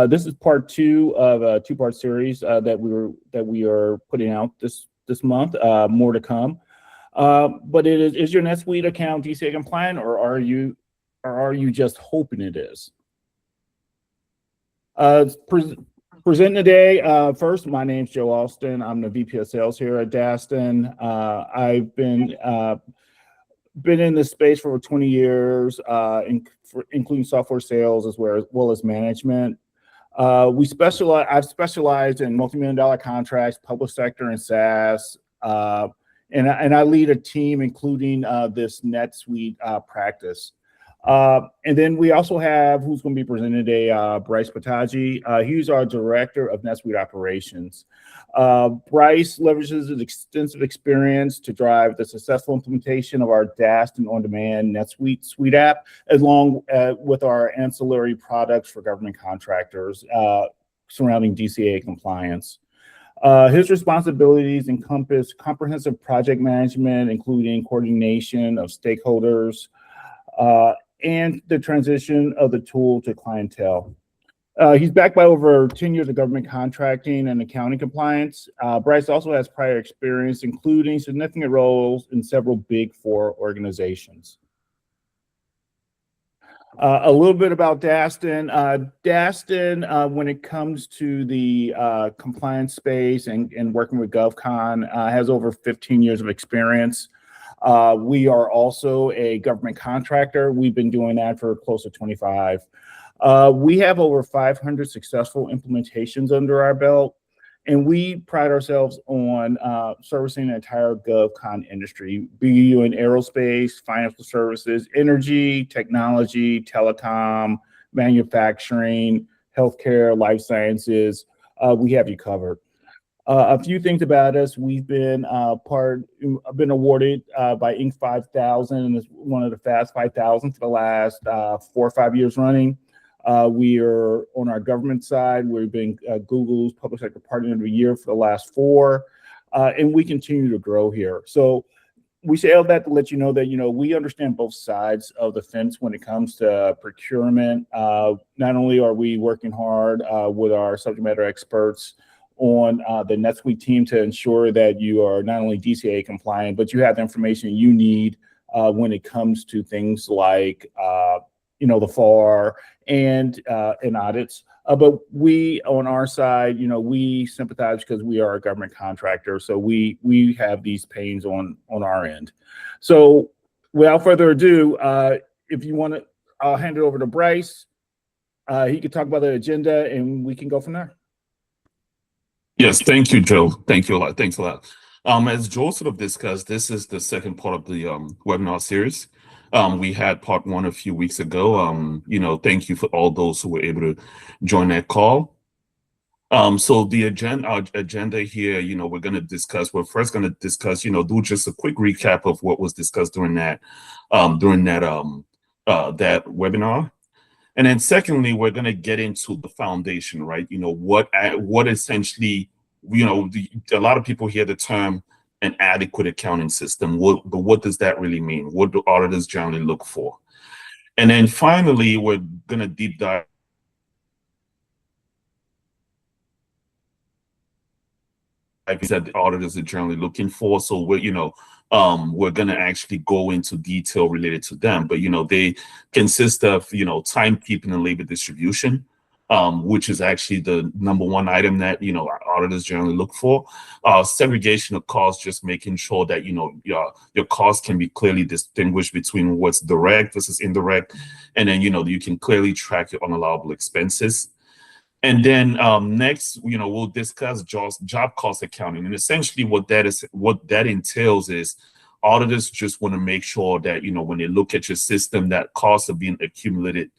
This is part 2 of a 2-part series that we are putting out this month. More to come. But is your NetSuite account DCAA compliant, or are you just hoping it is? Presenting today, first, my name's Joe Alston. I'm the VP of Sales here at Daston. I've been in this space for over 20 years, including software sales as well as management. I've specialized in multi-million-dollar contracts, public sector, and SaaS. And I lead a team including this NetSuite practice. And then we also have, who's going to be presenting today, Brice Batchadji. He's our Director of NetSuite Operations. Brice leverages his extensive experience to drive the successful implementation of our Daston on-demand NetSuite suite app, along with our ancillary products for government contractors surrounding DCAA compliance. His responsibilities encompass comprehensive project management, including coordination of stakeholders, and the transition of the tool to clientele. He's backed by over 10 years of government contracting and accounting compliance. Brice also has prior experience, including significant roles in several Big 4 organizations. A little bit about Daston. Daston, when it comes to the compliance space and working with GovCon, has over 15 years of experience. We are also a government contractor. We've been doing that for close to 25. We have over 500 successful implementations under our belt, and we pride ourselves on servicing the entire GovCon industry, be you in aerospace, financial services, energy, technology, telecom, manufacturing, healthcare, life sciences. We have you covered. A few things about us: we've been awarded by Inc. 5000 as one of the Fast 5000 for the last 4 or 5 years running. We are on our government side. We've been Google's Public Sector Partner of the Year for the last 4, and we continue to grow here. So we say all that to let you know that we understand both sides of the fence when it comes to procurement. Not only are we working hard with our subject matter experts on the NetSuite team to ensure that you are not only DCAA compliant, but you have the information you need when it comes to things like the FAR and audits. But we, on our side, we sympathize because we are a government contractor, so we have these pains on our end. So without further ado, if you want to, I'll hand it over to Brice. He can talk about the agenda, and we can go from there. Yes, thank you, Joe. Thank you a lot. Thanks a lot. As Joe sort of discussed, this is the second part of the webinar series. We had part 1 a few weeks ago. Thank you for all those who were able to join that call. So the agenda here, we're going to discuss. We're first going to discuss, do just a quick recap of what was discussed during that webinar. And then secondly, we're going to get into the foundation, right? What essentially, a lot of people hear the term an adequate accounting system. But what does that really mean? What do auditors generally look for? And then finally, we're going to deep dive that the auditors are generally looking for. So we're going to actually go into detail related to them. But they consist of timekeeping and labor distribution, which is actually the #1 item that our auditors generally look for. Segregation of costs, just making sure that your costs can be clearly distinguished between what's direct versus indirect, and then you can clearly track your unallowable expenses. And then next, we'll discuss job cost accounting, and essentially what that entails is auditors just want to make sure that when they look at your system, that costs are being accumulated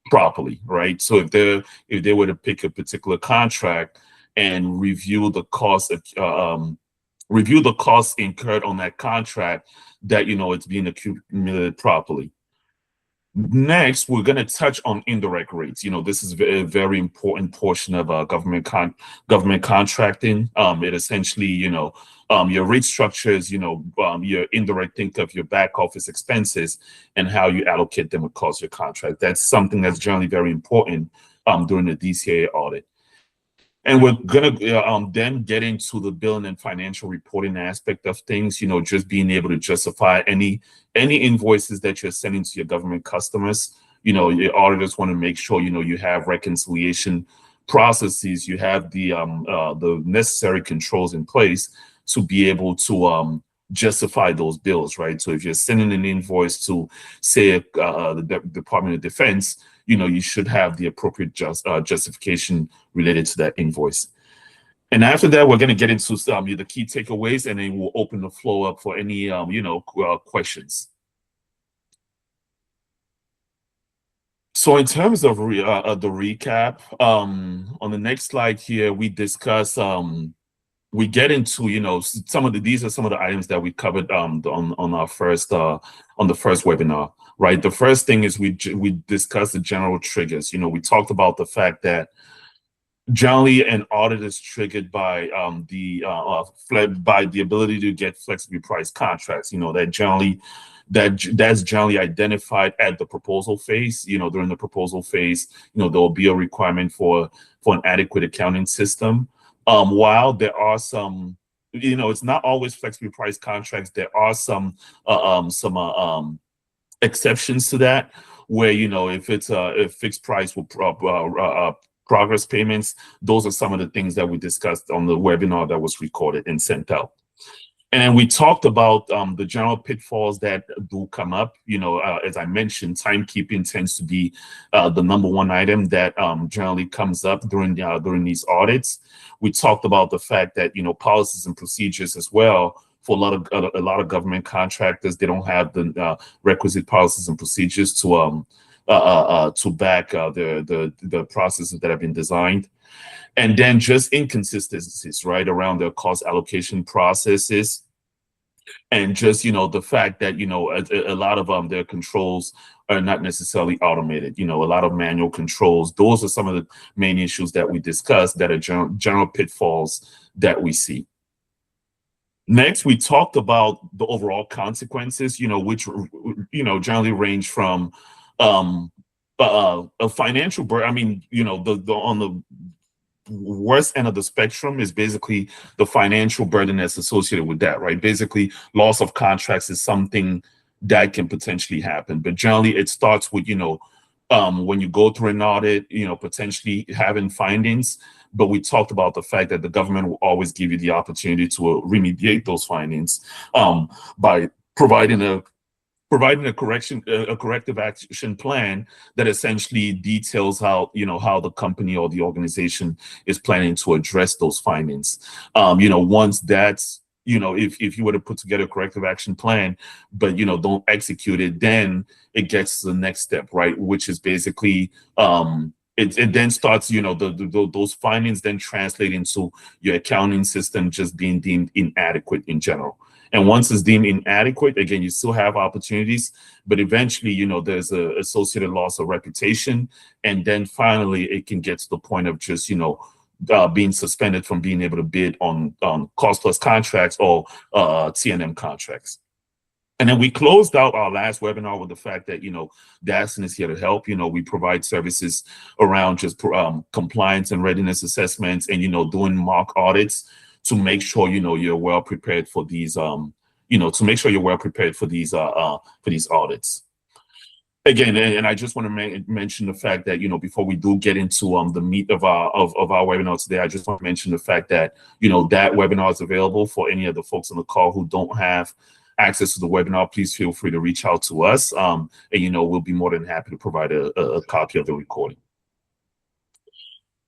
properly, right? So if they were to pick a particular contract and review the costs incurred on that contract, that it's being accumulated properly. Next, we're going to touch on indirect rates. This is a very important portion of government contracting. It essentially, your rate structures, your indirect, think of your back office expenses and how you allocate them across your contract. That's something that's generally very important during the DCAA audit. And we're gonna then get into the billing and financial reporting aspect of things, just being able to justify any invoices that you're sending to your government customers. Your auditors want to make sure, you have reconciliation processes, you have the necessary controls in place to be able to justify those bills, right? So if you're sending an invoice to, say, the Department of Defense, you should have the appropriate justification related to that invoice. And after that, we're going to get into the key takeaways, and then we'll open the floor up for any questions. So in terms of the recap, on the next slide here, we discuss we get into these are some of the items that we covered on our first on the first webinar, right? The first thing is we discussed the general triggers. We talked about the fact that generally an audit is triggered by the ability to get flexibly priced contracts. That's generally identified at the proposal phase. During the proposal phase, there will be a requirement for an adequate accounting system. While there are some, it's not always flexibly priced contracts. There are some exceptions to that, where if it's a fixed price with progress payments. Those are some of the things that we discussed on the webinar that was recorded and sent out. And we talked about the general pitfalls that do come up. As I mentioned, timekeeping tends to be the #1 item that generally comes up during these audits. We talked about the fact that policies and procedures as well. For a lot of government contractors, they don't have the requisite policies and procedures to back the processes that have been designed. And then just inconsistencies, right, around the cost allocation processes. And just, the fact that, a lot of their controls are not necessarily automated, a lot of manual controls. Those are some of the main issues that we discussed that are general pitfalls that we see. Next, we talked about the overall consequences, which, generally range from a financial burden. I mean, on the worst end of the spectrum is basically the financial burden that's associated with that, right? Basically, loss of contracts is something that can potentially happen. But generally, it starts with, when you go through an audit, potentially having findings. But we talked about the fact that the government will always give you the opportunity to remediate those findings by providing a corrective action plan that essentially details how the company or the organization is planning to address those findings. Once that's, if you were to put together a corrective action plan, but don't execute it, then it gets to the next step, right? Which is basically it then starts, those findings then translate into your accounting system just being deemed inadequate in general. And once it's deemed inadequate, again, you still have opportunities, but eventually, there's a associated loss of reputation. And then finally, it can get to the point of just, being suspended from being able to bid on cost plus contracts or T&M contracts. And then we closed out our last webinar with the fact that, Daston is here to help. We provide services around just compliance and readiness assessments and, doing mock audits to make sure, you're well prepared for these, to make sure you're well prepared for these audits. Again, and I just want to mention the fact that, before we do get into the meat of our webinar today, I just want to mention the fact that, that webinar is available for any of the folks on the call who don't have access to the webinar. Please feel free to reach out to us, and, we'll be more than happy to provide a copy of the recording.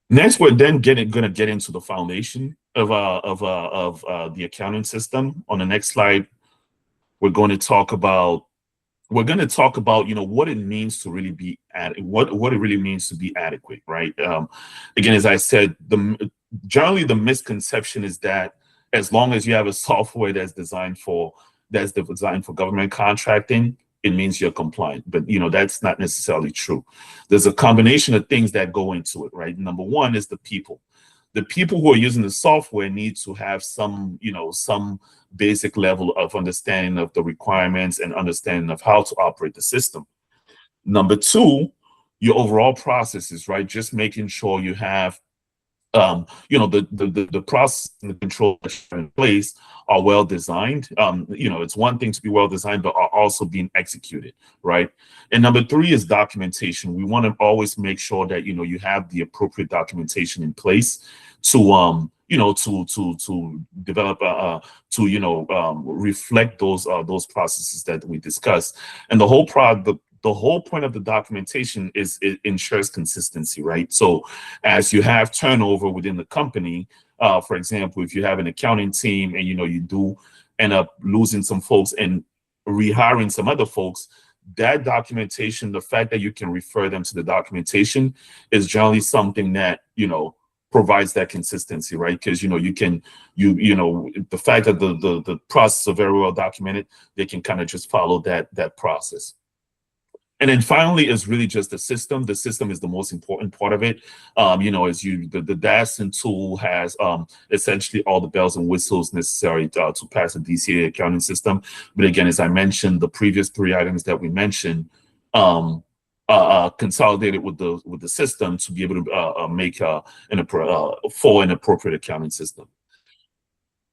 Next, we're then going to get into the foundation of the accounting system. On the next slide, we're going to talk about what it means to really be what it really means to be adequate, right? Again, as I said, generally the misconception is that as long as you have a software that's designed for government contracting, it means you're compliant. But that's not necessarily true. There's a combination of things that go into it, right? Number one is the people. The people who are using the software need to have some basic level of understanding of the requirements and understanding of how to operate the system. Number two, your overall processes, right? Just making sure you have the process and the control in place are well designed. It's one thing to be well designed, but are also being executed, right? And number 3 is documentation. We want to always make sure that you have the appropriate documentation in place to to develop reflect those processes that we discussed. And the whole point of the documentation is it ensures consistency, right? So as you have turnover within the company, for example, if you have an accounting team and you do end up losing some folks and rehiring some other folks, that documentation, the fact that you can refer them to the documentation is generally something that provides that consistency, right? Because the fact that the process are very well documented, they can kind of just follow that process. And then finally is really just the system. The system is the most important part of it. The Daston tool has essentially all the bells and whistles necessary to pass the DCAA accounting system. But again, as I mentioned, the previous 3 items that we mentioned consolidated with the system to be able to make an appropriate accounting system.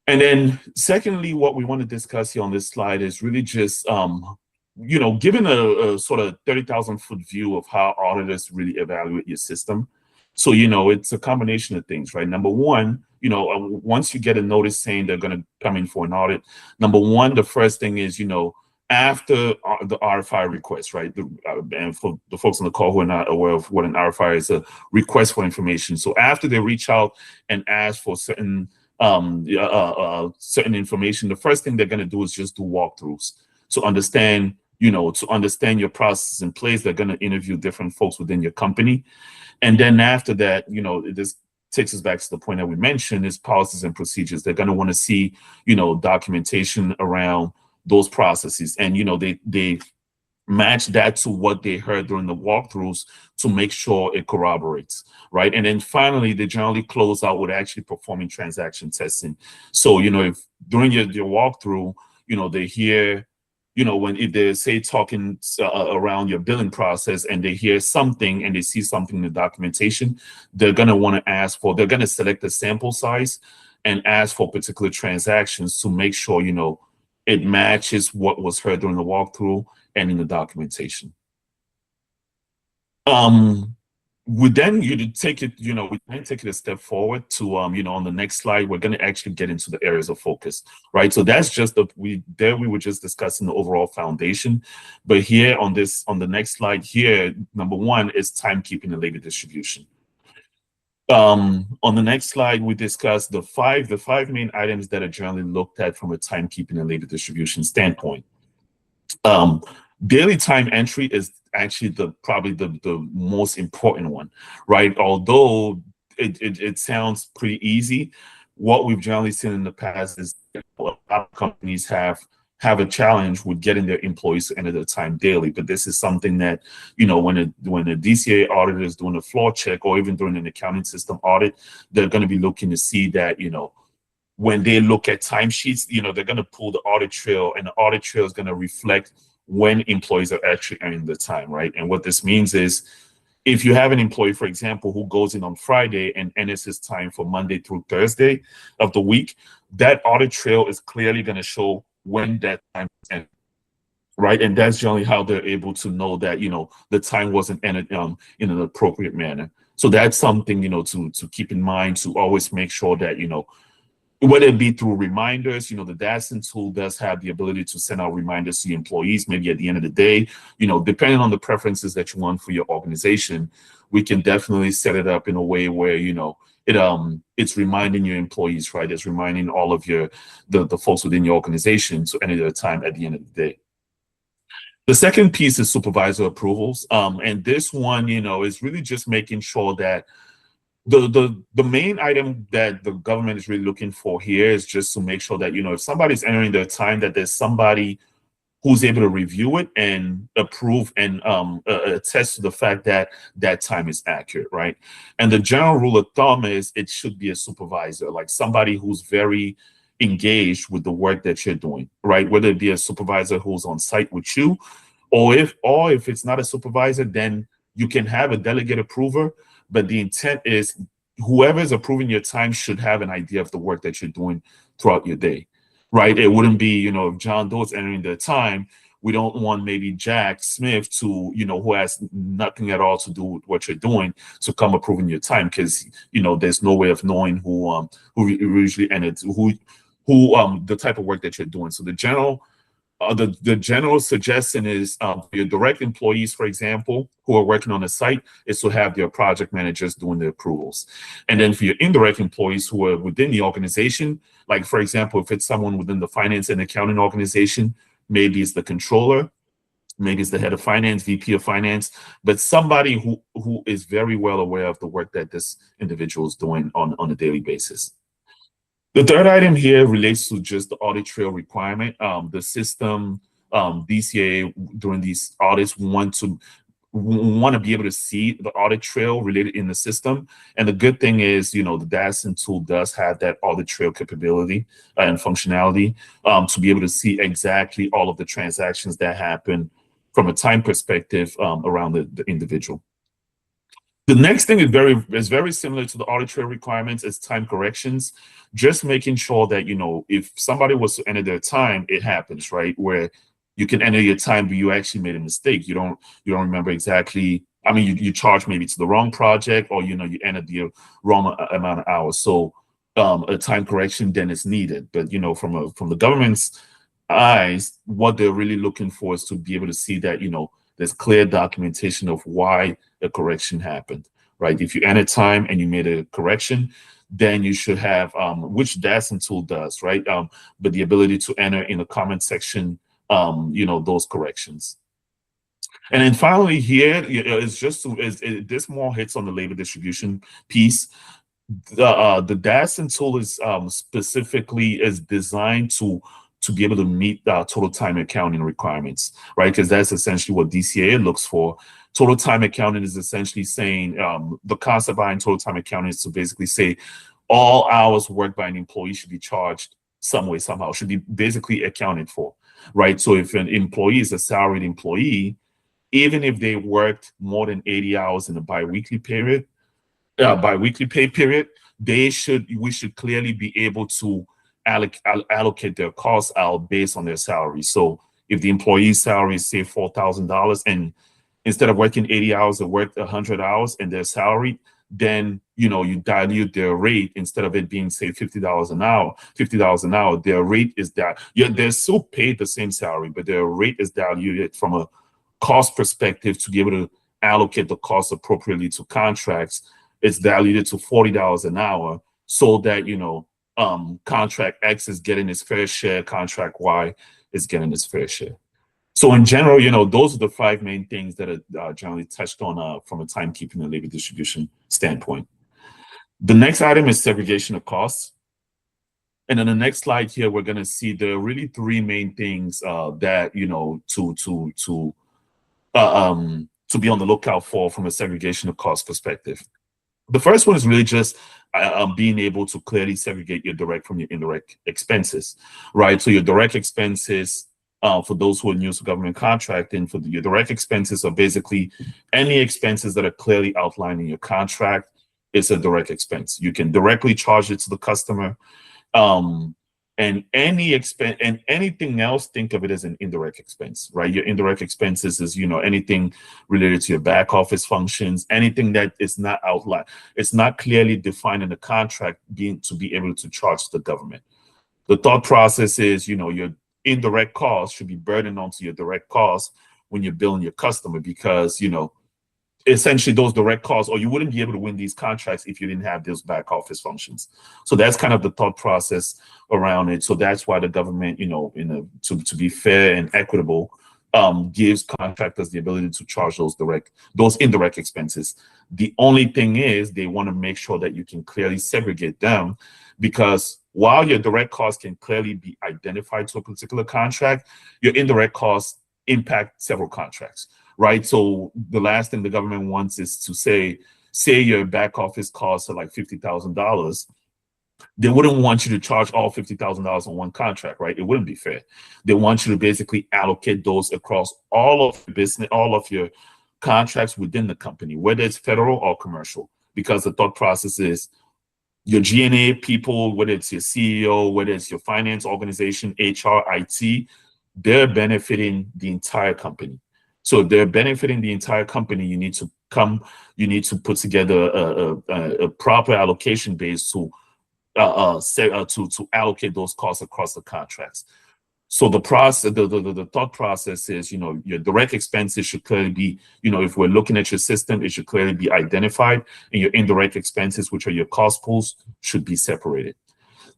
And then secondly, what we want to discuss here on this slide is really just given a sort of 30,000-foot view of how auditors really evaluate your system. So, it's a combination of things, right? Number 1, once you get a notice saying they're going to come in for an audit, number 1, the first thing is, after the RFI request, right? And for the folks on the call who are not aware of what an RFI is, a request for information. So after they reach out and ask for certain information, the first thing they're going to do is just do walkthroughs to understand your process in place. They're going to interview different folks within your company. And then after that, this takes us back to the point that we mentioned is policies and procedures. They're going to want to see, documentation around those processes. And, they match that to what they heard during the walkthroughs to make sure it corroborates, right? And then finally, they generally close out with actually performing transaction testing. So, if during your walkthrough, they hear, if they say talking around your billing process and they hear something and they see something in the documentation, they're going to want to they're going to select a sample size and ask for particular transactions to make sure, it matches what was heard during the walkthrough and in the documentation. We then take it a step forward to on the next slide, we're going to actually get into the areas of focus, right? So that's just we were just discussing the overall foundation, but here on the next slide here, number 1 is timekeeping and labor distribution. On the next slide, we discussed the five main items that are generally looked at from a timekeeping and labor distribution standpoint. Daily time entry is actually probably the most important one, right? Although it sounds pretty easy, what we've generally seen in the past is a lot of companies have a challenge with getting their employees to enter their time daily. But this is something that, when a DCAA auditor is doing a floor check or even doing an accounting system audit, they're going to be looking to see that, when they look at timesheets, they're going to pull the audit trail, and the audit trail is going to reflect when employees are actually earning the time, right? And what this means is if you have an employee, for example, who goes in on Friday and enters his time for Monday through Thursday of the week, that audit trail is clearly going to show when that time ends, right? And that's generally how they're able to know that, the time wasn't entered in an appropriate manner. So that's something, to keep in mind, to always make sure that, whether it be through reminders, the Daston tool does have the ability to send out reminders to your employees, maybe at the end of the day, depending on the preferences that you want for your organization, we can definitely set it up in a way where, it's reminding your employees, right? It's reminding all of the folks within your organization to enter their time at the end of the day. The second piece is supervisor approvals. And this one, is really just making sure that the main item that the government is really looking for here is just to make sure that, if somebody's entering their time, that there's somebody who's able to review it and approve and attest to the fact that that time is accurate, right? And the general rule of thumb is it should be a supervisor, like somebody who's very engaged with the work that you're doing, right? Whether it be a supervisor who's on site with you, or if it's not a supervisor, then you can have a delegate approver, but the intent is whoever is approving your time should have an idea of the work that you're doing throughout your day, right? It wouldn't be, you know, if John Doe is entering their time, we don't want maybe Jack Smith to, you know, who has nothing at all to do with what you're doing, to come approving your time, because, you know, there's no way of knowing who usually entered, who the type of work that you're doing. So the general suggestion is for your direct employees, for example, who are working on a site, is to have their project managers doing the approvals. And then for your indirect employees who are within the organization, like for example, if it's someone within the finance and accounting organization, maybe it's the controller, maybe it's the head of finance, VP of finance, but somebody who is very well aware of the work that this individual is doing on a daily basis. The third item here relates to just the audit trail requirement. The system, DCAA, during these audits, want to be able to see the audit trail related in the system. And the good thing is, you know, the Daston tool does have that audit trail capability and functionality to be able to see exactly all of the transactions that happen from a time perspective around the individual. The next thing is very similar to the audit trail requirements, is time corrections. Just making sure that, you know, if somebody was to enter their time, it happens, right? Where you can enter your time, but you actually made a mistake. You don't remember exactly. I mean, you charge maybe to the wrong project, or, you know, you entered the wrong amount of hours. So a time correction then is needed. But, you know, from the government's eyes, what they're really looking for is to be able to see that, you know, there's clear documentation of why a correction happened, right? If you enter time and you made a correction, then you should have, which Daston tool does, right? But the ability to enter in the comment section, you know, those corrections. And then finally here, it's just, this more hits on the labor distribution piece. The Daston tool is specifically is designed to be able to meet total time accounting requirements, right? Because that's essentially what DCAA looks for. Total time accounting is essentially saying, the concept behind total time accounting is to basically say all hours worked by an employee should be charged some way, somehow, should be basically accounted for, right? So if an employee is a salaried employee, even if they worked more than 80 hours in a biweekly period, biweekly pay period, we should clearly be able to allocate their costs out based on their salary. So if the employee's salary is, say, $4,000, and instead of working 80 hours, they worked 100 hours and their salary, then, you know, you dilute their rate. Instead of it being, say, $50 an hour, their rate is that they're still paid the same salary, but their rate is diluted from a cost perspective to be able to allocate the cost appropriately to contracts. It's diluted to $40 an hour, so that, you know, contract X is getting its fair share, contract Y is getting its fair share. So in general, you know, those are the 5 main things that are generally touched on from a timekeeping and labor distribution standpoint. The next item is segregation of costs. And on the next slide here, we're going to see there are really 3 main things that, you know, to be on the lookout for from a segregation of cost perspective. The first one is really just being able to clearly segregate your direct from your indirect expenses, right? So your direct expenses, for those who are new to government contracting, your direct expenses are basically any expenses that are clearly outlined in your contract. It's a direct expense. You can directly charge it to the customer. And any expense and anything else, think of it as an indirect expense, right? Your indirect expenses is, you know, anything related to your back office functions, anything that is not outlined, it's not clearly defined in the contract, to be able to charge the government. The thought process is, you know, your indirect costs should be burdened onto your direct costs when you're billing your customer, because, you know, essentially those direct costs, or you wouldn't be able to win these contracts if you didn't have those back office functions. So that's kind of the thought process around it. So that's why the government, you know, to be fair and equitable, gives contractors the ability to charge those indirect expenses. The only thing is they want to make sure that you can clearly segregate them, because while your direct costs can clearly be identified to a particular contract, your indirect costs impact several contracts. Right. So the last thing the government wants is to say your back office costs are like $50,000. They wouldn't want you to charge all $50,000 on one contract, right? It wouldn't be fair. They want you to basically allocate those across all of your business, all of your contracts within the company, whether it's federal or commercial, because the thought process is your G&A people, whether it's your CEO, whether it's your finance organization, HR, IT, they're benefiting the entire company. So if they're benefiting the entire company, you need to put together a proper allocation base to allocate those costs across the contracts. So the process, the thought process is, your direct expenses should clearly be, if we're looking at your system, it should clearly be identified, and your indirect expenses, which are your cost pools, should be separated.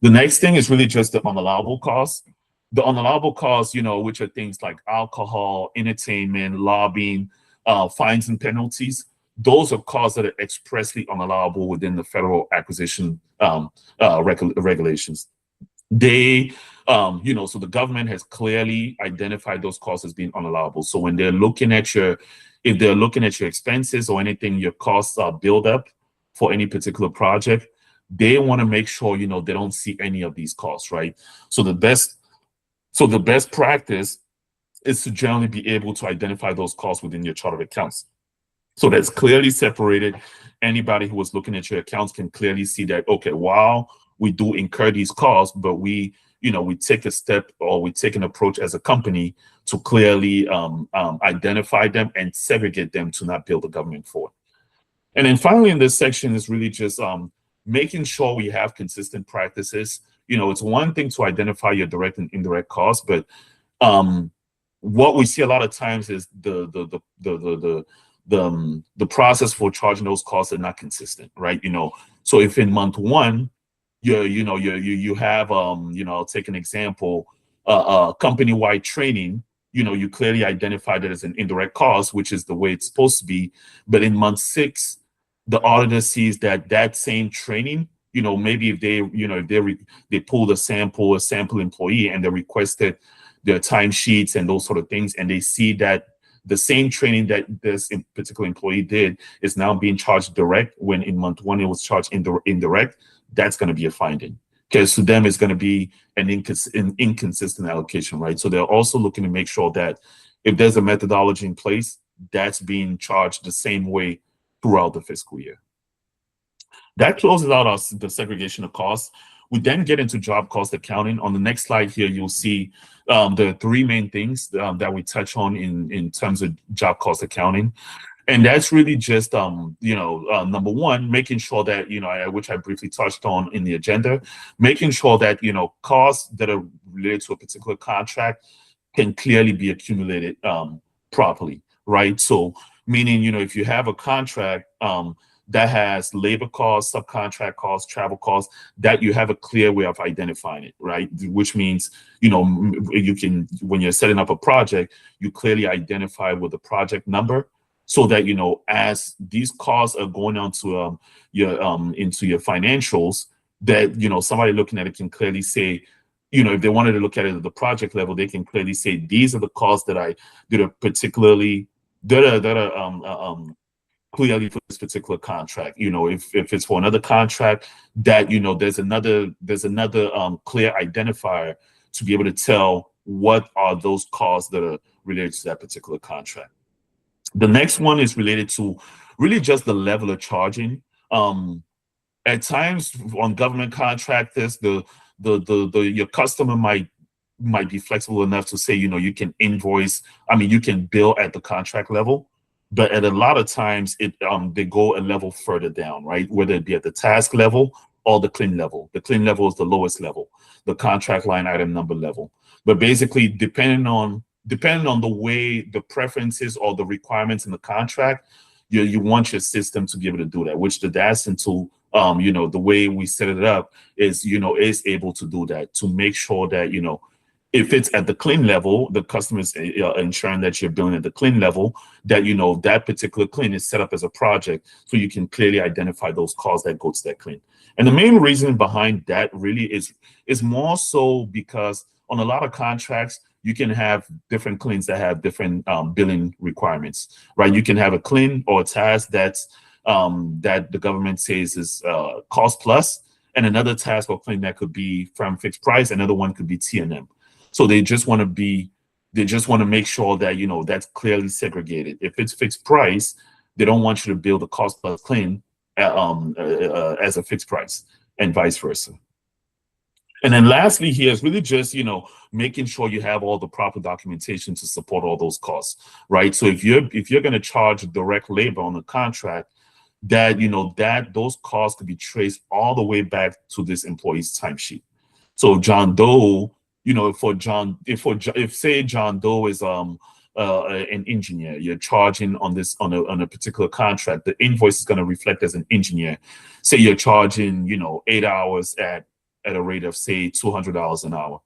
The next thing is really just the unallowable costs. The unallowable costs, which are things like alcohol, entertainment, lobbying, fines and penalties. Those are costs that are expressly unallowable within the federal acquisition regulations. They, so the government has clearly identified those costs as being unallowable. So when they're looking at if they're looking at your expenses or anything, your costs are built up for any particular project, they want to make sure, they don't see any of these costs, right? So the best practice is to generally be able to identify those costs within your chart of accounts. So that's clearly separated. Anybody who was looking at your accounts can clearly see that, okay, while we do incur these costs, but we take a step, or we take an approach as a company to clearly identify them and segregate them to not bill the government for it. And then finally in this section is really just making sure we have consistent practices. It's one thing to identify your direct and indirect costs, but what we see a lot of times is the process for charging those costs are not consistent, right? So if in month one, you have I'll take an example, company-wide training, you clearly identify that as an indirect cost, which is the way it's supposed to be. But in month 6, the auditor sees that same training, maybe if they pulled a sample employee and they requested their timesheets and those sort of things, and they see that the same training that this particular employee did is now being charged direct, when in month 1 it was charged indirect, that's going to be a finding. Because to them, it's going to be an inconsistent allocation, right? So they're also looking to make sure that if there's a methodology in place, that's being charged the same way throughout the fiscal year. That closes out the segregation of costs. We then get into job cost accounting. On the next slide here, you'll see the 3 main things that we touch on in terms of job cost accounting. And that's really just, number one, making sure that, which I briefly touched on in the agenda, making sure that, costs that are related to a particular contract can clearly be accumulated properly, right? So meaning, if you have a contract that has labor costs, subcontract costs, travel costs, that you have a clear way of identifying it, right? Which means, you can, when you're setting up a project, you clearly identify with the project number, so that, as these costs are going on to into your financials, that, somebody looking at it can clearly say, if they wanted to look at it at the project level, they can clearly say, these are the costs that are particularly, that are clearly for this particular contract. If it's for another contract, that, there's another clear identifier to be able to tell what are those costs that are related to that particular contract. The next one is related to really just the level of charging. At times on government contractors, your customer might be flexible enough to say, you can invoice, you can bill at the contract level, but at a lot of times they go a level further down, right? Whether it be at the task level or the CLIN-Level. The CLIN-Level is the lowest level, the contract line item number level. But basically, depending on the way the preferences or the requirements in the contract, you want your system to be able to do that, which the Daston tool, the way we set it up is able to do that, to make sure that, if it's at the CLIN-Level, the customer is ensuring that you're billing at the CLIN-Level, that, that particular CLIN is set up as a project, so you can clearly identify those costs that go to that CLIN. And the main reason behind that really is more so because on a lot of contracts, you can have different CLINs that have different billing requirements, right? You can have a CLIN or a task that's that the government says is cost plus, and another task or CLIN that could be from fixed price, another one could be T&M. So they just want to be They just want to make sure that, that's clearly segregated. If it's fixed price, they don't want you to bill the cost plus CLIN as a fixed price, and vice versa. And then lastly here is really just, making sure you have all the proper documentation to support all those costs, right? So if you're going to charge direct labor on the contract, that, that those costs could be traced all the way back to this employee's timesheet. So John Doe, if say John Doe is an engineer, you're charging on a particular contract, the invoice is going to reflect as an engineer. Say you're charging, 8 hours at a rate of, say, $200 an hour.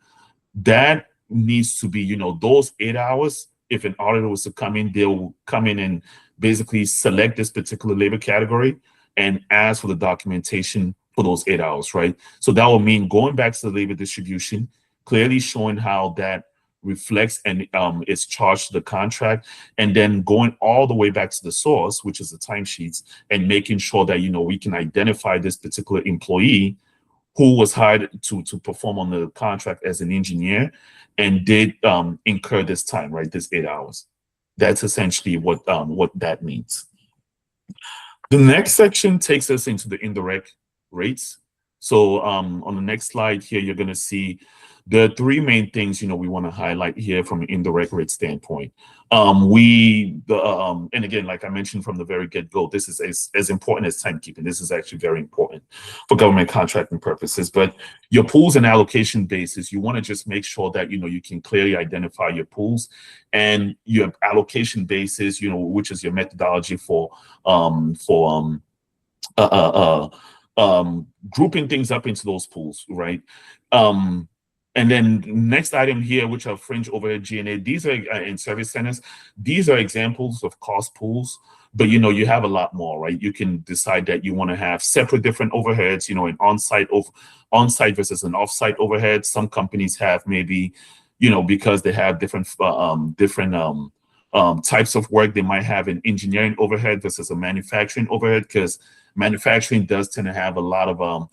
That needs to be, those 8 hours, if an auditor was to come in, they'll come in and basically select this particular labor category and ask for the documentation for those 8 hours, right? So that will mean going back to the labor distribution, clearly showing how that reflects and is charged to the contract, and then going all the way back to the source, which is the timesheets, and making sure that, we can identify this particular employee who was hired to perform on the contract as an engineer and did incur this time, right? This 8 hours. That's essentially what that means. The next section takes us into the indirect rates. So on the next slide here, you're going to see the three main things, we want to highlight here from an indirect rate standpoint. And again, like I mentioned from the very get-go, this is as important as timekeeping. This is actually very important for government contracting purposes. But your pools and allocation basis, you want to just make sure that, you can clearly identify your pools, and your allocation basis, which is your methodology for grouping things up into those pools, right? And then next item here, which are fringe overhead G&A, these are in service centers. These are examples of cost pools, but you have a lot more, right? You can decide that you want to have separate different overheads, an on-site versus an off-site overhead. Some companies have maybe, because they have different types of work, they might have an engineering overhead versus a manufacturing overhead, because manufacturing does tend to have a lot of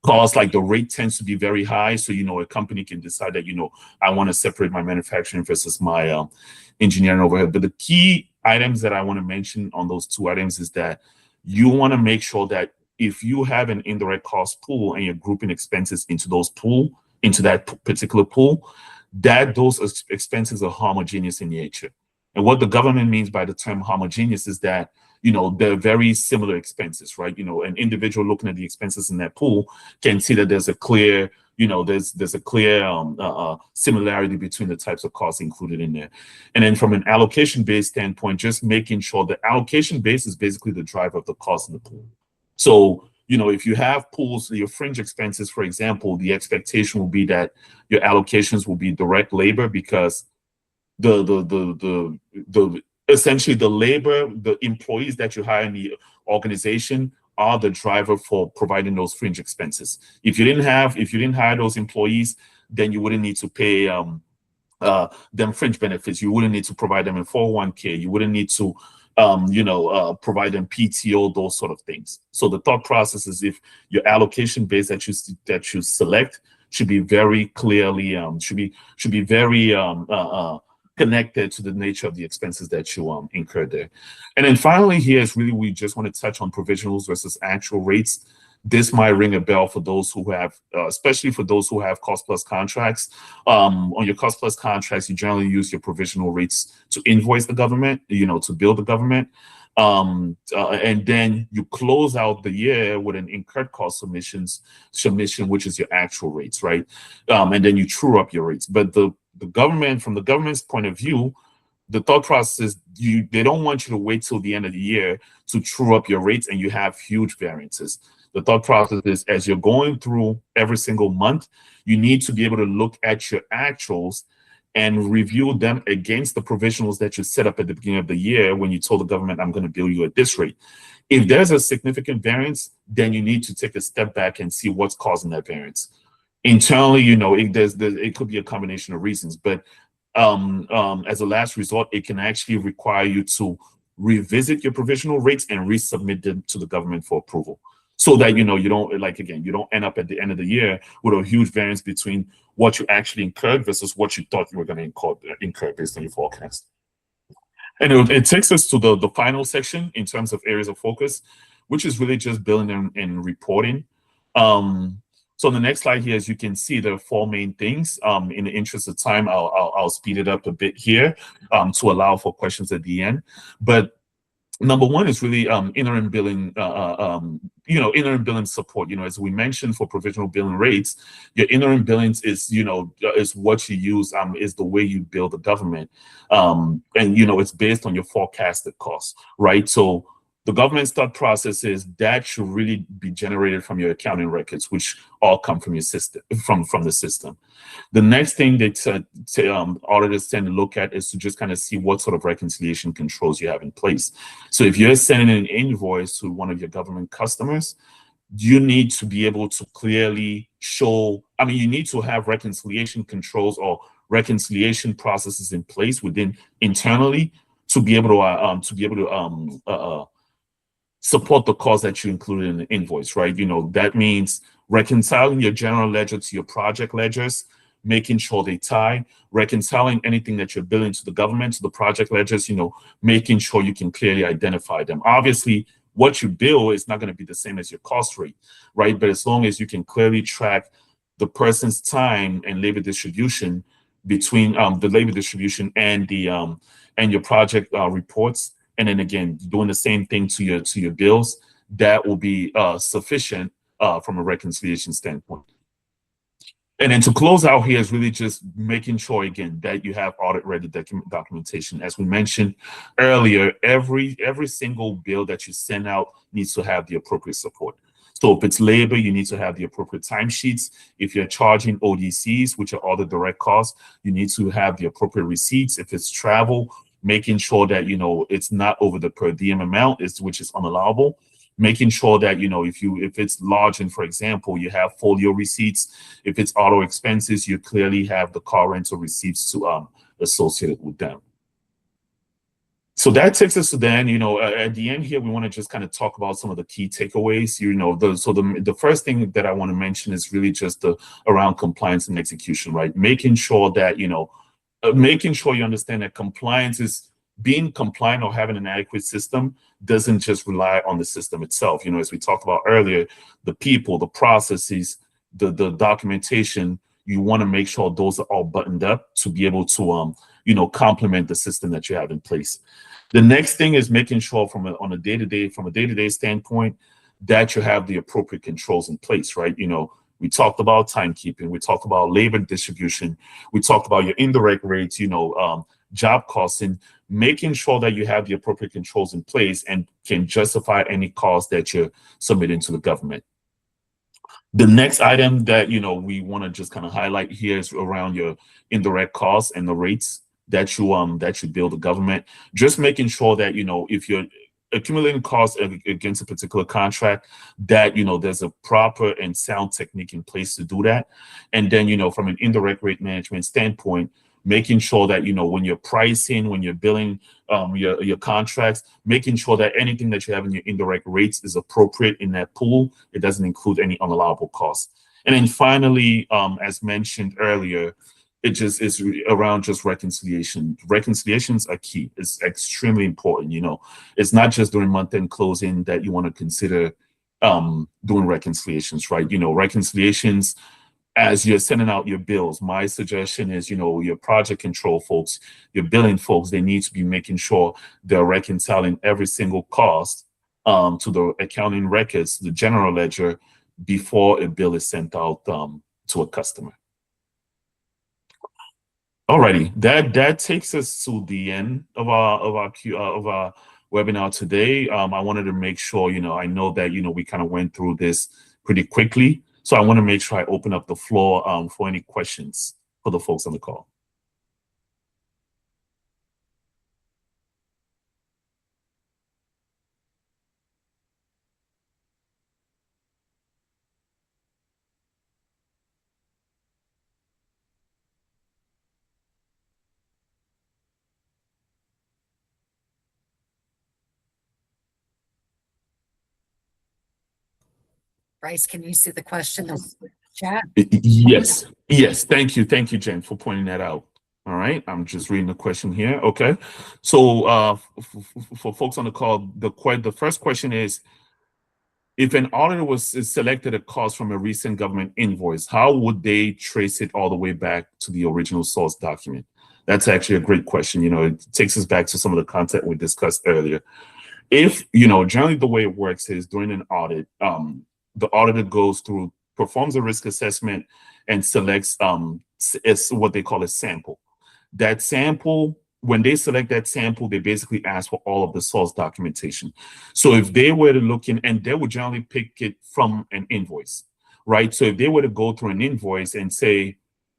costs, like the rate tends to be very high. So, a company can decide that, I want to separate my manufacturing versus my engineering overhead. But the key items that I want to mention on those two items is that you want to make sure that if you have an indirect cost pool and you're grouping expenses into that particular pool, that those expenses are homogeneous in nature. And what the government means by the term homogeneous is that, they're very similar expenses, right? An individual looking at the expenses in that pool can see that there's a clear, there's a clear similarity between the types of costs included in there. And then from an allocation-based standpoint, just making sure the allocation base is basically the driver of the cost in the pool. So, if you have pools, your fringe expenses, for example, the expectation will be that your allocations will be direct labor, because essentially the employees that you hire in the organization are the driver for providing those fringe expenses. If you didn't hire those employees, then you wouldn't need to pay them fringe benefits. You wouldn't need to provide them in 401k. You wouldn't need to provide them PTO, those sort of things. So the thought process is, if your allocation base that you select should be very clearly should be very connected to the nature of the expenses that you incur there. And then finally here is really, we just want to touch on provisionals versus actual rates. This might ring a bell for those who have, especially for those who have cost plus contracts. On your cost plus contracts, you generally use your provisional rates to invoice the government, to bill the government. And then you close out the year with an incurred cost submission, which is your actual rates, right? And then you true up your rates. But from the government's point of view, the thought process is they don't want you to wait till the end of the year to true up your rates and you have huge variances. The thought process is, as you're going through every single month, you need to be able to look at your actuals and review them against the provisionals that you set up at the beginning of the year when you told the government, I'm going to bill you at this rate. If there's a significant variance, then you need to take a step back and see what's causing that variance. Internally, it could be a combination of reasons, but as a last resort, it can actually require you to revisit your provisional rates and resubmit them to the government for approval. so that you don't, like, again, you don't end up at the end of the year with a huge variance between what you actually incurred versus what you thought you were going to incur based on your forecast. And it takes us to the final section in terms of areas of focus, which is really just billing and reporting. So on the next slide here, as you can see, there are four main things. In the interest of time, I'll speed it up a bit here to allow for questions at the end. But number one is really interim billing, interim billing support. As we mentioned, for provisional billing rates, your interim billings is, is what you use, is the way you bill the government. And, it's based on your forecasted costs, right? So the government's thought processes that should really be generated from your accounting records, which all come from your system, from the system. The next thing that auditors tend to look at is to just kind of see what sort of reconciliation controls you have in place. So if you're sending an invoice to one of your government customers, you need to be able to clearly show, you need to have reconciliation controls or reconciliation processes in place internally to be able to support the cost that you included in the invoice, right? That means reconciling your general ledger to your project ledgers, making sure they tie, reconciling anything that you're billing to the government, to the project ledgers, making sure you can clearly identify them. Obviously, what you bill is not going to be the same as your cost rate, right? But as long as you can clearly track the person's time and labor distribution between the labor distribution and your project reports, and then again doing the same thing to your bills, that will be sufficient from a reconciliation standpoint. And then to close out here is really just making sure, again, that you have audit-ready documentation. As we mentioned earlier, every single bill that you send out needs to have the appropriate support. So if it's labor, you need to have the appropriate timesheets. If you're charging ODCs, which are other direct costs, you need to have the appropriate receipts. If it's travel, making sure that, it's not over the per diem amount, which is unallowable. Making sure that, if it's lodging, for example, you have folio receipts. If it's auto expenses, you clearly have the car rental receipts to associated with them. So that takes us to then, at the end here, we want to just kind of talk about some of the key takeaways. The first thing that I want to mention is really just around compliance and execution, right? Making sure that, making sure you understand that compliance is being compliant or having an adequate system doesn't just rely on the system itself. As we talked about earlier, the people, the processes, the documentation, you want to make sure those are all buttoned up to be able to, complement the system that you have in place. The next thing is making sure from a day-to-day standpoint that you have the appropriate controls in place, right? We talked about timekeeping, we talked about labor distribution, we talked about your indirect rates, job costs, and making sure that you have the appropriate controls in place and can justify any cost that you're submitting to the government. The next item that we want to just kind of highlight here is around your indirect costs and the rates that you bill the government. Just making sure that if you're accumulating costs against a particular contract, that there's a proper and sound technique in place to do that. And then from an indirect rate management standpoint, making sure that when you're pricing, when you're billing your contracts, making sure that anything that you have in your indirect rates is appropriate in that pool. It doesn't include any unallowable costs. And then finally, as mentioned earlier, it just is around just reconciliation. Reconciliations are key. It's extremely important. It's not just during month-end closing that you want to consider doing reconciliations, right? Reconciliations as you're sending out your bills. My suggestion is, your project control folks, your billing folks, they need to be making sure they're reconciling every single cost to the accounting records, the general ledger, before a bill is sent out to a customer. Alrighty, that takes us to the end of our webinar today. I wanted to make sure, I know that we kind of went through this pretty quickly, so I want to make sure I open up the floor for any questions for the folks on the call. Brice, can you see the question in the chat? Yes, yes. Thank you, Jen, for pointing that out. All right, I'm just reading the question here. Okay, so for folks on the call, the first question is, if an auditor is selected a cost from a recent government invoice, how would they trace it all the way back to the original source document? That's actually a great question. You know, it takes us back to some of the content we discussed earlier. If, you know, generally the way it works is during an audit, the auditor goes through, performs a risk assessment and selects what they call a sample. That sample, when they select that sample, they basically ask for all of the source documentation. So if they were to look in, and they would generally pick it from an invoice, right? So if they were to go through an invoice and say,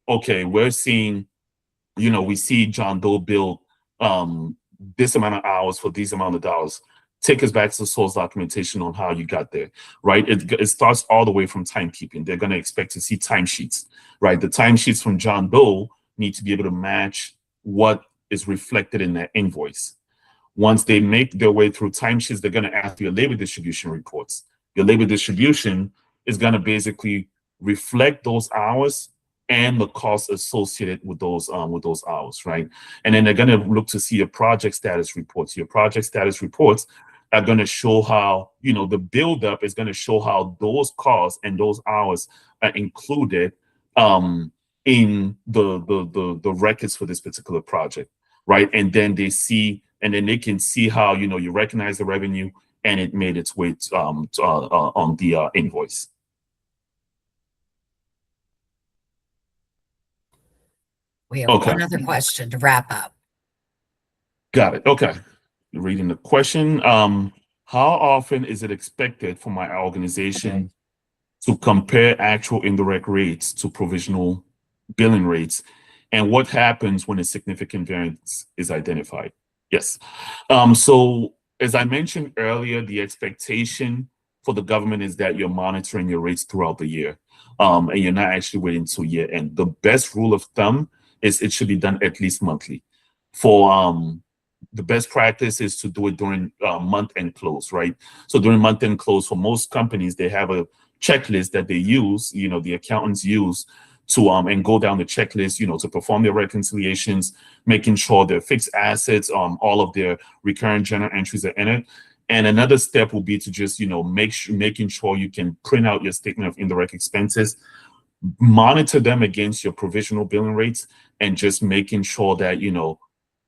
okay, we're seeing, you know, we see John Doe bill this amount of hours for these amount of dollars, take us back to the source documentation on how you got there, right? It starts all the way from timekeeping. They're going to expect to see timesheets, right? The timesheets from John Doe need to be able to match what is reflected in that invoice. Once they make their way through timesheets, they're going to ask for your labor distribution reports. Your labor distribution is going to basically reflect those hours and the costs associated with those hours, right? And then they're going to look to see your project status reports. Your project status reports are going to show how, you know, the buildup is going to show how those costs and those hours are included in the records for this particular project, right? And then they see, and then they can see how, you know, you recognize the revenue and it made its way on the invoice. We have one other question to wrap up. Got it. Okay. Reading the question. How often is it expected for my organization to compare actual indirect rates to provisional billing rates? And what happens when a significant variance is identified? Yes. So as I mentioned earlier, the expectation for the government is that you're monitoring your rates throughout the year. And you're not actually waiting till year end. The best rule of thumb is it should be done at least monthly. For the best practice is to do it during month end close, right? So during month end close, for most companies, they have a checklist that they use, you know, the accountants use to and go down the checklist, you know, to perform their reconciliations, making sure their fixed assets, all of their recurrent journal entries are entered. And another step will be to just, you know, making sure you can print out your statement of indirect expenses, monitor them against your provisional billing rates, and just making sure that, you know,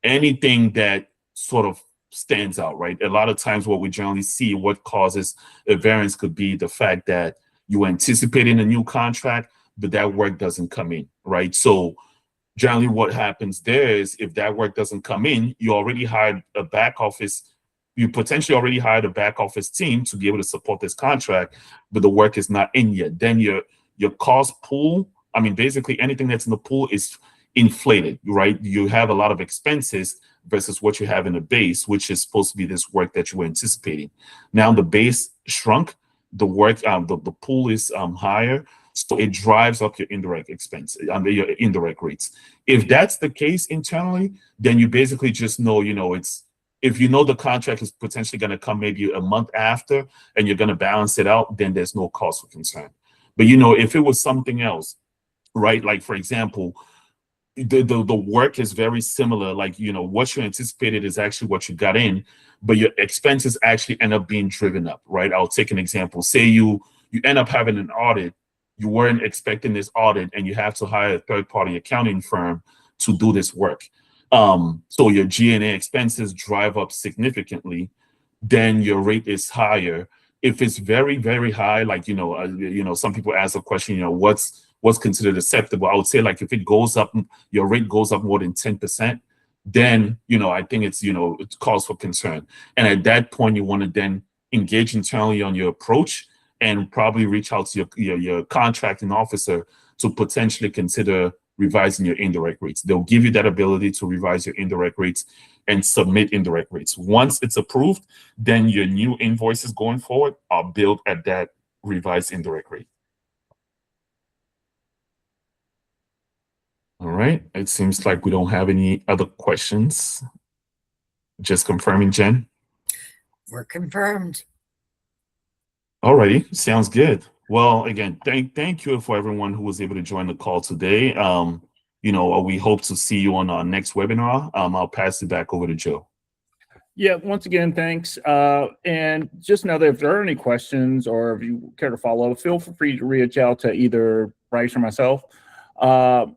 anything that sort of stands out, right? A lot of times what we generally see, what causes a variance could be the fact that you anticipating a new contract, but that work doesn't come in, right? So generally what happens there is if that work doesn't come in, you already hired a back office, you potentially already hired a back office team to be able to support this contract, but the work is not in yet. Then your cost pool, I mean, basically anything that's in the pool is inflated, right? You have a lot of expenses versus what you have in the base, which is supposed to be this work that you were anticipating. Now the base shrunk, the work, the pool is higher, so it drives up your indirect expense, your indirect rates. If that's the case internally, then you basically just know, you know, it's, if you know the contract is potentially going to come maybe a month after and you're going to balance it out, then there's no cause for concern. But, you know, if it was something else, right? Like, for example, the work is very similar. Like, you know, what you anticipated is actually what you got in, but your expenses actually end up being driven up, right? I'll take an example. Say you end up having an audit. You weren't expecting this audit and you have to hire a third-party accounting firm to do this work. So your G&A expenses drive up significantly, then your rate is higher. If it's very, very high, like, you know, some people ask the question, you know, what's considered acceptable? I would say, like, if it goes up, your rate goes up more than 10%, then, you know, I think it's, you know, it's cause for concern. And at that point, you want to then engage internally on your approach and probably reach out to your contracting officer to potentially consider revising your indirect rates. They'll give you that ability to revise your indirect rates and submit indirect rates. Once it's approved, then your new invoices going forward are billed at that revised indirect rate. All right, it seems like we don't have any other questions. Just confirming, Jen? We're confirmed. All righty, sounds good. Well, again, thank you for everyone who was able to join the call today. We hope to see you on our next webinar. I'll pass it back over to Joe. Yeah, once again, thanks. And just know that if there are any questions or if you care to follow, feel free to reach out to either Brice or myself. And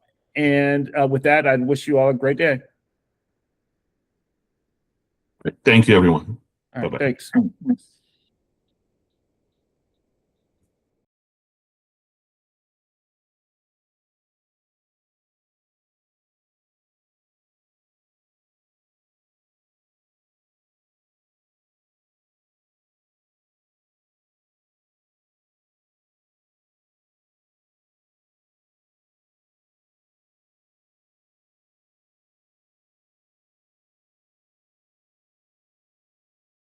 with that, I wish you all a great day. Thank you, everyone. All right, Bye-bye. thanks.